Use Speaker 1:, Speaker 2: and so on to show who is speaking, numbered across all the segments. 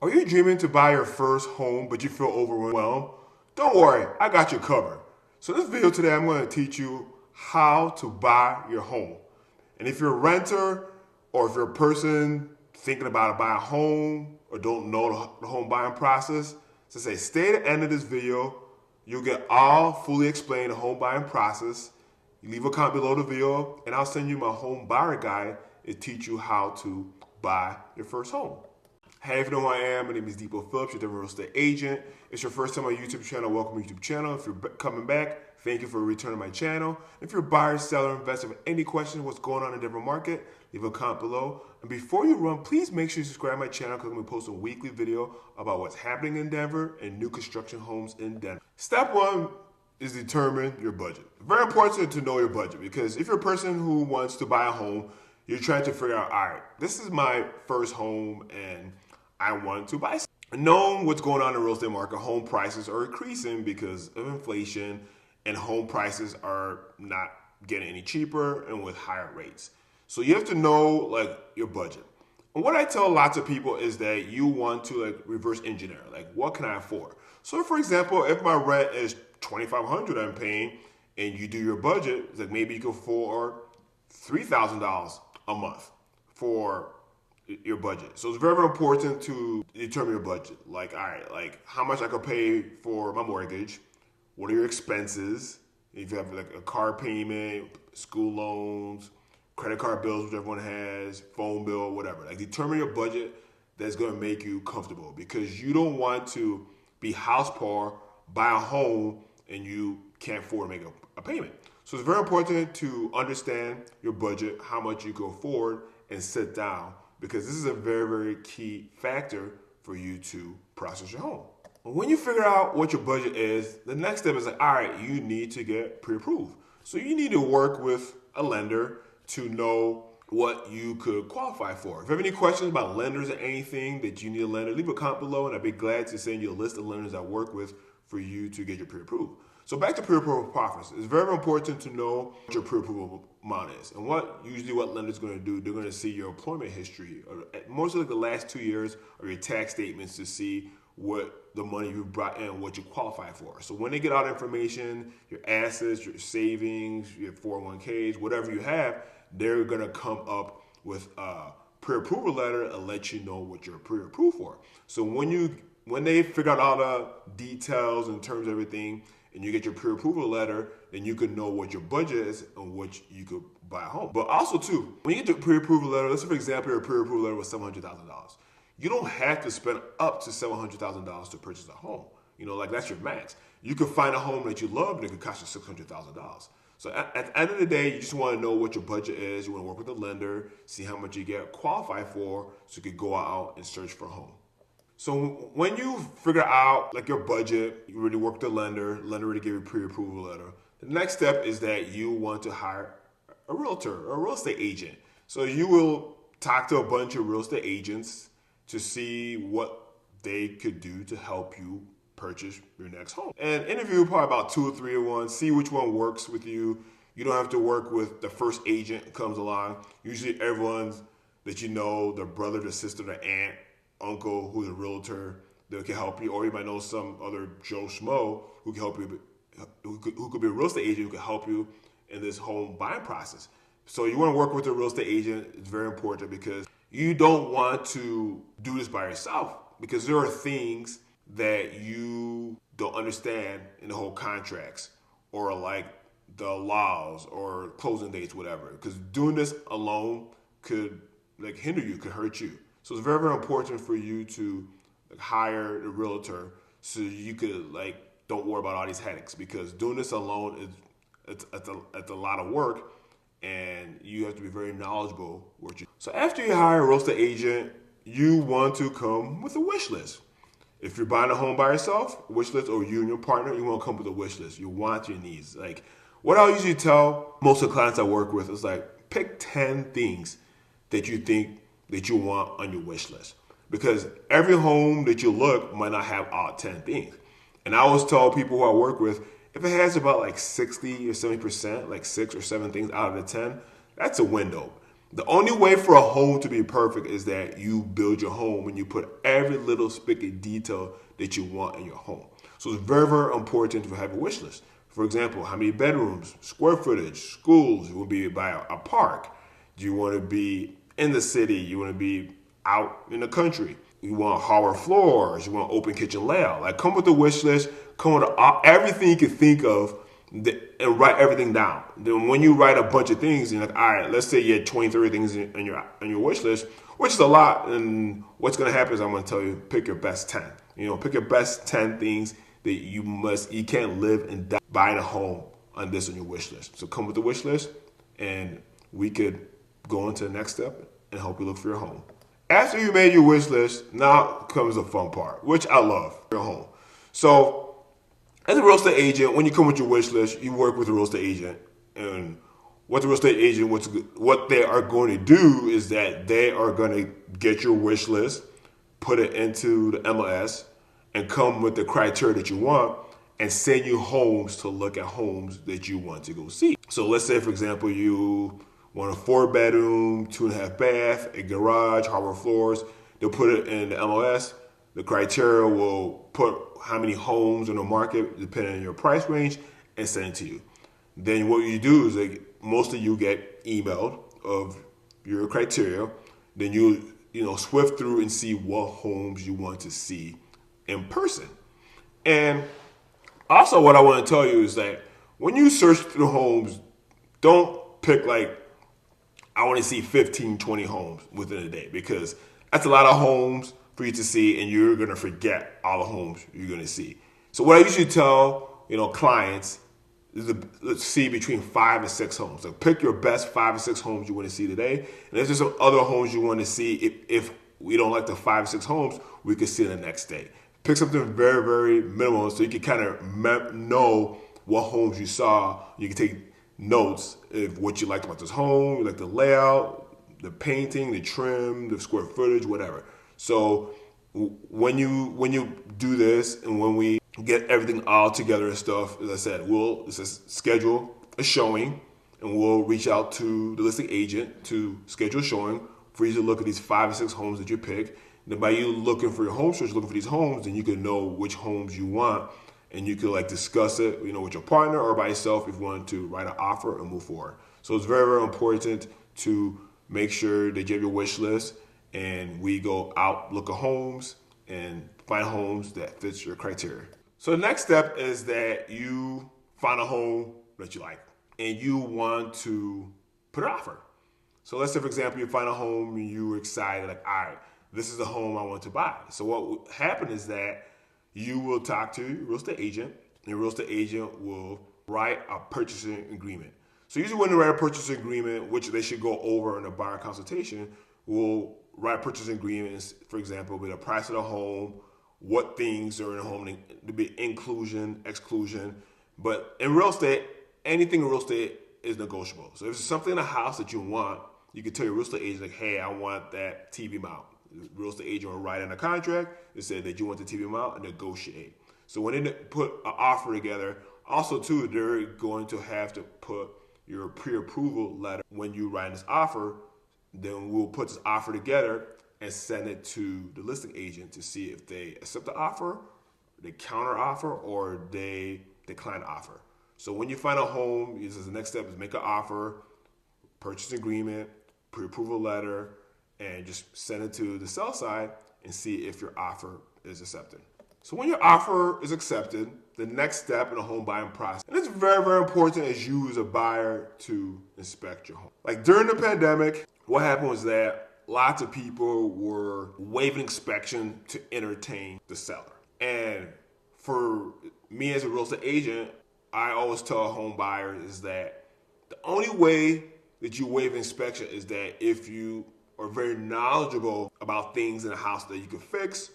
Speaker 1: Are you dreaming to buy your first home but you feel overwhelmed? Don't worry, I got you covered. So in this video today, I'm going to teach you how to buy your home. And if you're a renter or if you're a person thinking about to buy a home or don't know the home buying process, so stay at the end of this video. You'll get all fully explained the home buying process. You leave a comment below the video and I'll send you my home buyer guide and teach you how to buy your first home. Hey, if you know who I am, my name is Depot Phillips, your real estate agent. It's your first time on my YouTube channel, welcome to my YouTube channel. If you're coming back, thank you for returning my channel. If you're a buyer, seller, investor, have any questions what's going on in the Denver market, leave a comment below. And before you run, please make sure you subscribe to my channel because I'm going to post a weekly video about what's happening in Denver and new construction homes in Denver. Step one is determine your budget. Very important to know your budget because if you're a person who wants to buy a home, you're trying to figure out, all right, this is my first home and I want to buy. Knowing what's going on in the real estate market, home prices are increasing because of inflation and home prices are not getting any cheaper and with higher rates. So you have to know your budget. And what I tell lots of people is that you want to reverse engineer, what can I afford? So for example, if my rent is $2,500 I'm paying and you do your budget, it's maybe you can afford $3,000 a month for your budget. So it's very, very important to determine your budget. All right, how much I could pay for my mortgage, what are your expenses, if you have a car payment, school loans, credit card bills, which everyone has, phone bill, whatever. Determine your budget that's gonna make you comfortable because you don't want to be house poor, buy a home, and you can't afford to make a payment. So it's very important to understand your budget, how much you can afford, and sit down because this is a very, very key factor for you to process your home. When you figure out what your budget is, the next step is all right, you need to get pre-approved. So you need to work with a lender to know what you could qualify for. If you have any questions about lenders or anything that you need a lender, leave a comment below and I'd be glad to send you a list of lenders I work with for you to get your pre-approved. So back to pre-approval process. It's very, very important to know what your pre-approval amount is. And what lenders going to do, they're going to see your employment history, or mostly the last 2 years, or your tax statements to see what the money you brought in, what you qualify for. So when they get all the information, your assets, your savings, your 401ks, whatever you have, they're going to come up with a pre-approval letter and let you know what you're pre-approved for. So when they figure out all the details in terms of everything, and you get your pre-approval letter, then you can know what your budget is and what you could buy a home. But also too, when you get the pre-approval letter, let's say for example, your pre-approval letter was $700,000. You don't have to spend up to $700,000 to purchase a home. That's your max. You could find a home that you love and it could cost you $600,000. So at the end of the day, you just want to know what your budget is. You want to work with a lender, see how much you get qualified for so you could go out and search for a home. So when you figure out your budget, you already work with the lender already gave you a pre-approval letter. The next step is that you want to hire a realtor or a real estate agent. So you will talk to a bunch of real estate agents to see what they could do to help you purchase your next home. And interview probably about 2 or 3 of one, see which one works with you. You don't have to work with the first agent that comes along. Usually everyone that you know, their brother, their sister, their aunt, uncle who's a realtor that can help you, or you might know some other Joe Schmo who can help you, who could be a real estate agent who can help you in this home buying process. So you want to work with a real estate agent. It's very important because you don't want to do this by yourself because there are things that you don't understand in the whole contracts or the laws or closing dates, whatever. Because doing this alone could hinder you, could hurt you. So it's very, very important for you to hire a realtor so you could don't worry about all these headaches because doing this alone it's a lot of work and you have to be very knowledgeable. So after you hire a real estate agent, you want to come with a wish list. If you're buying a home by yourself, wish list, or you and your partner, you want to come with a wish list. You want your needs. What I usually tell most of the clients I work with is pick 10 things that you think that you want on your wish list. Because every home that you look might not have all 10 things. And I always tell people who I work with, if it has about 60 or 70%, 6 or 7 things out of the 10, that's a window. The only way for a home to be perfect is that you build your home and you put every little spick and detail that you want in your home. So it's very, very important to have a wish list. For example, how many bedrooms, square footage, schools, you want to be by a park. Do you want to be in the city? You want to be out in the country? You want hardwood floors? You want open kitchen layout? Like, come with the wish list, come with everything you can think of, and write everything down. Then when you write a bunch of things, you're like, all right, let's say you had 20, 30 things in your wish list, which is a lot. And what's going to happen is I'm going to tell you, pick your best 10. Pick your best 10 things that you can't live and die buying a home on your wish list. So come with the wish list, and we could go into the next step and help you look for your home. After you made your wish list, now comes the fun part, which I love, your home. So as a real estate agent, when you come with your wish list, you work with a real estate agent. And what the real estate agent, what they are going to do is that they are going to get your wish list, put it into the MLS, and come with the criteria that you want, and send you homes to look at homes that you want to go see. So let's say, for example, you want a 4-bedroom, 2.5 bath, a garage, hardwood floors. They'll put it in the MLS. The criteria will put how many homes on the market, depending on your price range, and send it to you. Then what you do is most of you get emailed of your criteria. Then you swift through and see what homes you want to see in person. And also what I want to tell you is that when you search through homes, don't pick I want to see 15, 20 homes within a day, because that's a lot of homes for you to see, and you're going to forget all the homes you're going to see. So what I usually tell, clients is to see between 5 and 6 homes. So pick your best 5 or 6 homes you want to see today. And if there's some other homes you want to see, if we don't like the 5 or 6 homes, we can see the next day. Pick something very, very minimal so you can kind of know what homes you saw. You can take notes of what you liked about this home, you like the layout, the painting, the trim, the square footage, whatever. So when you do this, and when we get everything all together and stuff, as I said, we'll schedule a showing, and we'll reach out to the listing agent to schedule a showing for you to look at these 5 or 6 homes that you pick. And then by you looking for your home search, looking for these homes, then you can know which homes you want, and you could discuss it, with your partner or by yourself if you want to write an offer and move forward. So it's very, very important to make sure that you have your wish list, and we go out, look at homes, and find homes that fits your criteria. So the next step is that you find a home that you like, and you want to put an offer. So let's say, for example, you find a home and you're excited, all right, this is the home I want to buy. So what will happen is that you will talk to your real estate agent, and your real estate agent will write a purchasing agreement. So usually when they write a purchasing agreement, which they should go over in a buyer consultation, we'll write purchasing agreements, for example, with the price of the home, what things are in the home, to be inclusion, exclusion. But in real estate, anything in real estate is negotiable. So if there's something in the house that you want, you can tell your real estate agent, hey, I want that TV mount. The real estate agent will write in a contract that said that you want the TV mount and negotiate. So when they put an offer together, also too, they're going to have to put your pre-approval letter when you write this offer. Then we'll put this offer together and send it to the listing agent to see if they accept the offer, they counter offer, or they decline the offer. So when you find a home, this is the next step is make an offer, purchase agreement, pre-approval letter, and just send it to the sell side and see if your offer is accepted. So when your offer is accepted, the next step in the home buying process, and it's very, very important as you as a buyer to inspect your home. During the pandemic, what happened was that lots of people were waiving inspection to entertain the seller. And for me as a real estate agent, I always tell home buyers is that the only way that you waive inspection is that if you are very knowledgeable about things in the house that you could fix,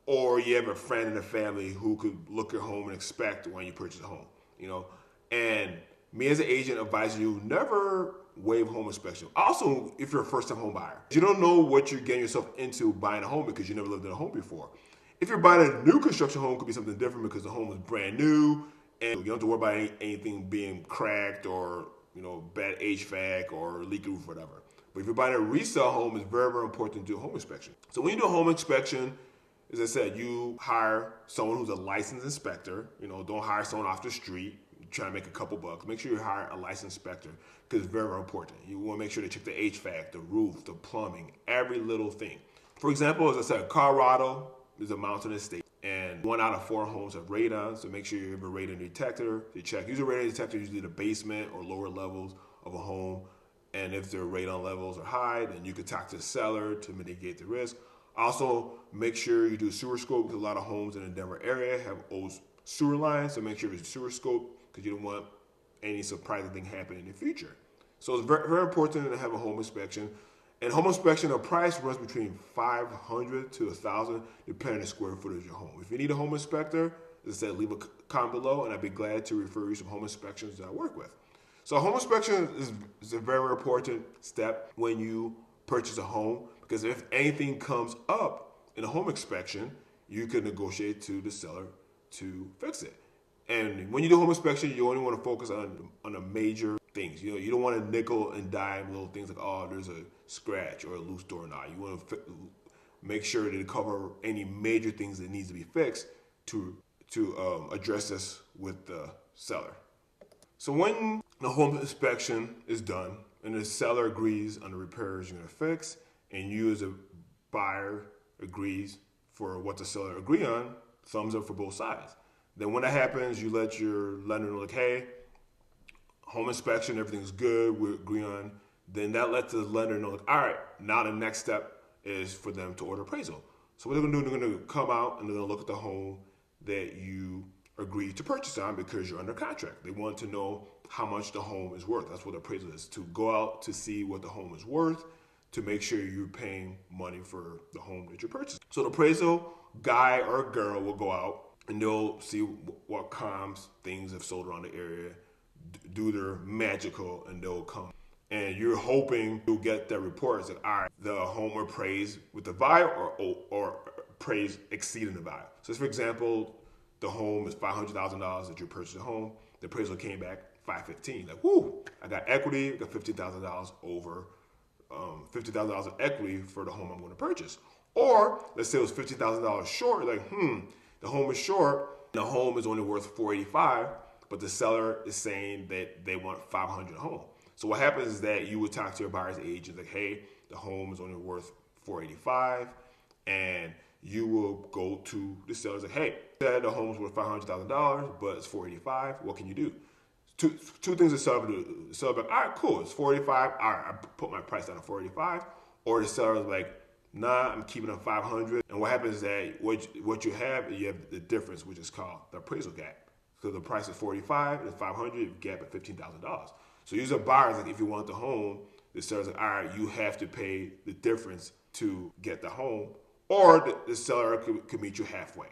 Speaker 1: or you have a friend in the family who could look at your home and inspect when you purchase a home, And me as an agent advise you never waive home inspection. Also, if you're a first-time home buyer, you don't know what you're getting yourself into buying a home because you never lived in a home before. If you're buying a new construction home, it could be something different because the home is brand new and you don't have to worry about anything being cracked or bad HVAC or leaky roof, whatever. But if you're buying a resale home, it's very, very important to do a home inspection. So when you do a home inspection, as I said, you hire someone who's a licensed inspector. Don't hire someone off the street trying to make a couple bucks. Make sure you hire a licensed inspector because it's very, very important. You want to make sure they check the HVAC, the roof, the plumbing, every little thing. For example, as I said, Colorado is a mountainous state, and 1 out of 4 homes have radon. So make sure you have a radon detector to check. Use a radon detector usually in the basement or lower levels of a home. And if their radon levels are high, then you can talk to the seller to mitigate the risk. Also, make sure you do sewer scope because a lot of homes in the Denver area have old sewer lines. So make sure there's sewer scope because you don't want any surprising thing happening in the future. So it's very, very important to have a home inspection. And home inspection, the price runs between $500 to $1,000 depending on the square footage of your home. If you need a home inspector, as I said, leave a comment below and I'd be glad to refer you some home inspections that I work with. So home inspection is a very important step when you purchase a home because if anything comes up in a home inspection, you can negotiate to the seller to fix it. And when you do home inspection, you only want to focus on the major things. You don't want to nickel and dime little things like, oh, there's a scratch or a loose doorknob. You want to make sure that you cover any major things that needs to be fixed to address this with the seller. So when the home inspection is done and the seller agrees on the repairs you're going to fix and you as a buyer agrees for what the seller agreed on, thumbs up for both sides. Then when that happens, you let your lender know, like, hey, home inspection, everything's good, we agree on. Then that lets the lender know, like, all right, now the next step is for them to order appraisal. So what they're going to do, they're going to come out and they're going to look at the home that you agreed to purchase on because you're under contract. They want to know how much the home is worth. That's what appraisal is, to go out to see what the home is worth, to make sure you're paying money for the home that you're purchasing. So the appraisal guy or girl will go out and they'll see what comps, things have sold around the area, do their magical, and they'll come. And you're hoping you'll get that report. It's like, all right, the home appraised with the value or appraised exceeding the value. So for example, the home is $500,000 that you purchased a home. The appraisal came back $515,000. Like, whoo! I got equity. I got $50,000 over $50,000 of equity for the home I'm going to purchase. Or let's say it was $50,000 short. Like, the home is short. The home is only worth $485,000, but the seller is saying that they want $500,000 a home. So what happens is that you would talk to your buyer's agent, like, hey, the home is only worth $485,000, and you will go to the seller like, hey, the home's worth $500,000, but it's $485,000. What can you do? Two things the seller do. The seller like, all right, cool, it's $485,000. All right, I put my price down to $485,000. Or the seller is like, nah, I'm keeping it $500,000. And what happens is that what you have the difference, which is called the appraisal gap. So the price is $485,000 and $500,000, gap at $15,000. So usually buyers, like, if you want the home, the seller's like, all right, you have to pay the difference to get the home, or the seller could meet you halfway.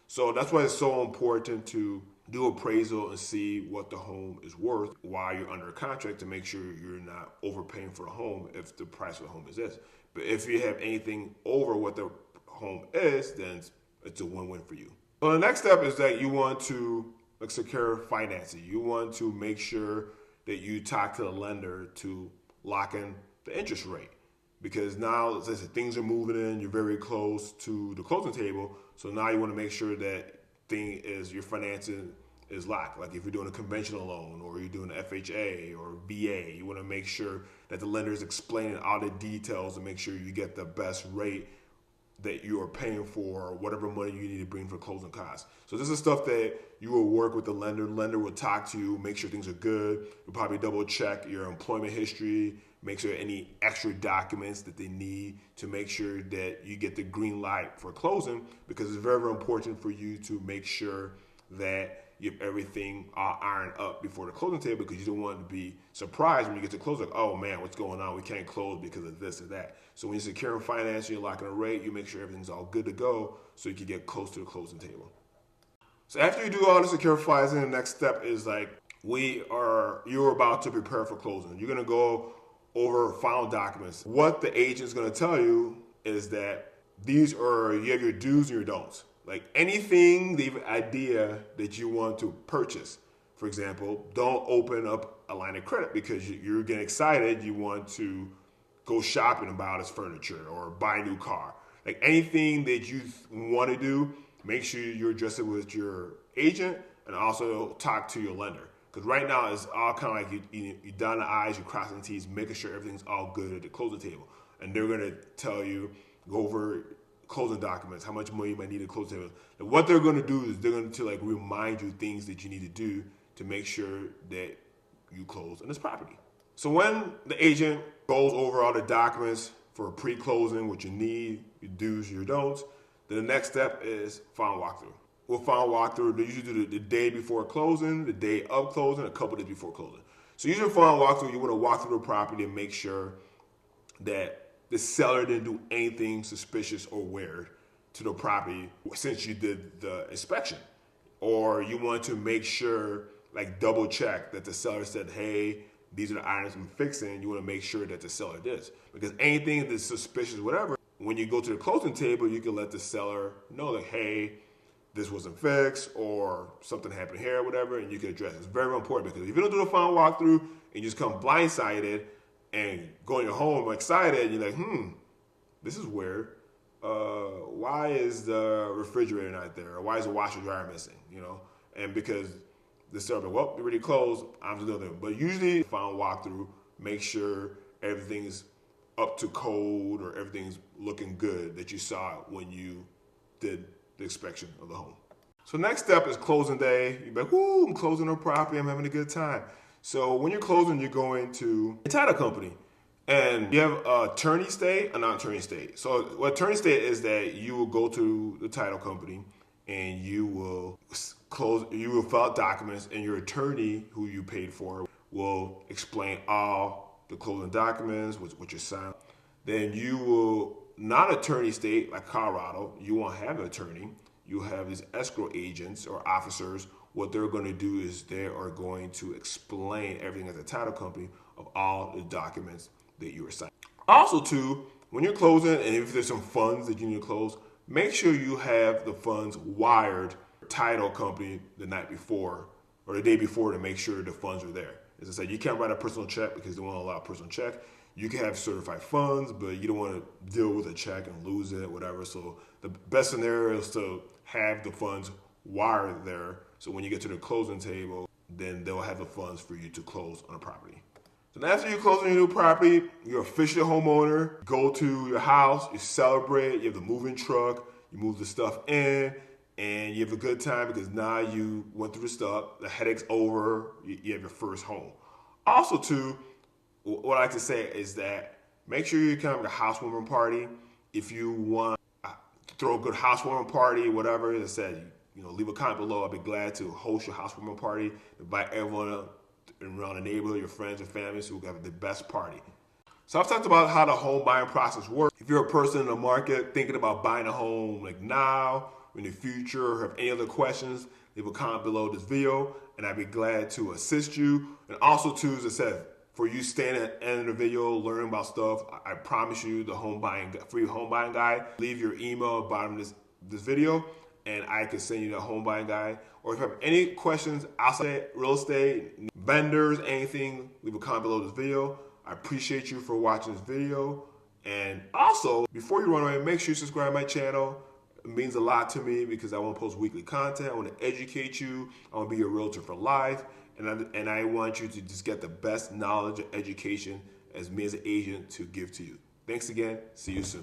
Speaker 1: So that's why it's so important to do appraisal and see what the home is worth while you're under a contract to make sure you're not overpaying for the home if the price of the home is this. But if you have anything over what the home is, then it's a win-win for you. So the next step is that you want to secure financing. You want to make sure that you talk to the lender to lock in the interest rate. Because now, as I said, things are moving in, you're very close to the closing table. So now you want to make sure that your financing is locked. Like if you're doing a conventional loan or you're doing an FHA or VA, you want to make sure that the lender is explaining all the details and make sure you get the best rate that you are paying for whatever money you need to bring for closing costs. So this is stuff that you will work with the lender. The lender will talk to you, make sure things are good. You'll probably double check your employment history, make sure any extra documents that they need to make sure that you get the green light for closing, because it's very, very important for you to make sure that you have everything ironed up before the closing table, because you don't want to be surprised when you get to close, like, oh man, what's going on? We can't close because of this or that. So when you're securing financing, you're locking a rate, you make sure everything's all good to go so you can get close to the closing table. So after you do all the secure financing, the next step is you're about to prepare for closing. You're gonna go over final documents. What the agent's gonna tell you is that you have your do's and your don'ts. Like anything, the idea that you want to purchase. For example, don't open up a line of credit because you're getting excited. You want to go shopping and buy all this furniture or buy a new car. Like anything that you want to do, make sure you address it with your agent and also talk to your lender. Because right now it's all kind of like you dot the I's, you crossing the T's, making sure everything's all good at the closing table. And they're going to tell you, go over closing documents, how much money you might need to close the table. And what they're going to do is they're going to like remind you things that you need to do to make sure that you close on this property. So when the agent goes over all the documents for pre-closing, what you need, your do's, your don'ts, then the next step is final walkthrough. With final walkthrough, they usually do the day before closing, the day of closing, a couple days before closing. So usually final walkthrough, you want to walk through the property and make sure that the seller didn't do anything suspicious or weird to the property since you did the inspection. Or you want to make sure, like double check that the seller said, hey, these are the items I'm fixing. You want to make sure that the seller did. Because anything that's suspicious, whatever, when you go to the closing table, you can let the seller know, like, hey, this wasn't fixed or something happened here or whatever, and you can address it. It's very, very important because if you don't do the final walkthrough and you just come blindsided and go in your home excited, you're like, this is weird. Why is the refrigerator not there? Or why is the washer dryer missing? You know, and because the seller, well, we already closed, I'm just doing it. But usually, final walkthrough, make sure everything's up to code or everything's looking good that you saw when you did the inspection of the home. So next step is closing day. You're like, whoo, I'm closing the property, I'm having a good time. So when you're closing, you're going to a title company. And you have attorney state and non-attorney state. So what attorney state is that you will go to the title company and you will fill out documents, and your attorney, who you paid for, will explain all the closing documents, what you signed. Then you will, non-attorney state, like Colorado, you won't have an attorney. You have these escrow agents or officers. What they're going to do is they are going to explain everything at the title company of all the documents that you were signing. Also, too, when you're closing, and if there's some funds that you need to close, make sure you have the funds wired title company the night before or the day before to make sure the funds are there. As I said, you can't write a personal check because they won't allow a personal check. You can have certified funds, but you don't want to deal with a check and lose it, whatever. So the best scenario is to have the funds wired there. So when you get to the closing table, then they'll have the funds for you to close on a property. So after you close on your new property, you're officially a homeowner. Go to your house, you celebrate, you have the moving truck, you move the stuff in, and you have a good time because now you went through the stuff, the headache's over, you have your first home. Also, too, what I like to say is that make sure you come to a housewarming party. If you want to throw a good housewarming party, whatever, as I said, leave a comment below. I'll be glad to host your housewarming party, invite everyone around the neighborhood, your friends and families who have the best party. So I've talked about how the home buying process works. If you're a person in the market thinking about buying a home like now, in the future, or have any other questions, leave a comment below this video and I'd be glad to assist you. And also too, as I said, for you staying at the end of the video, learning about stuff, I promise you the free home buying guide. Leave your email at the bottom of this video and I can send you the home buying guide. Or if you have any questions outside real estate, vendors, anything, leave a comment below this video. I appreciate you for watching this video. And also, before you run away, make sure you subscribe to my channel. It means a lot to me because I want to post weekly content. I want to educate you. I want to be your realtor for life. And I want you to just get the best knowledge and education as me as an agent to give to you. Thanks again. See you soon.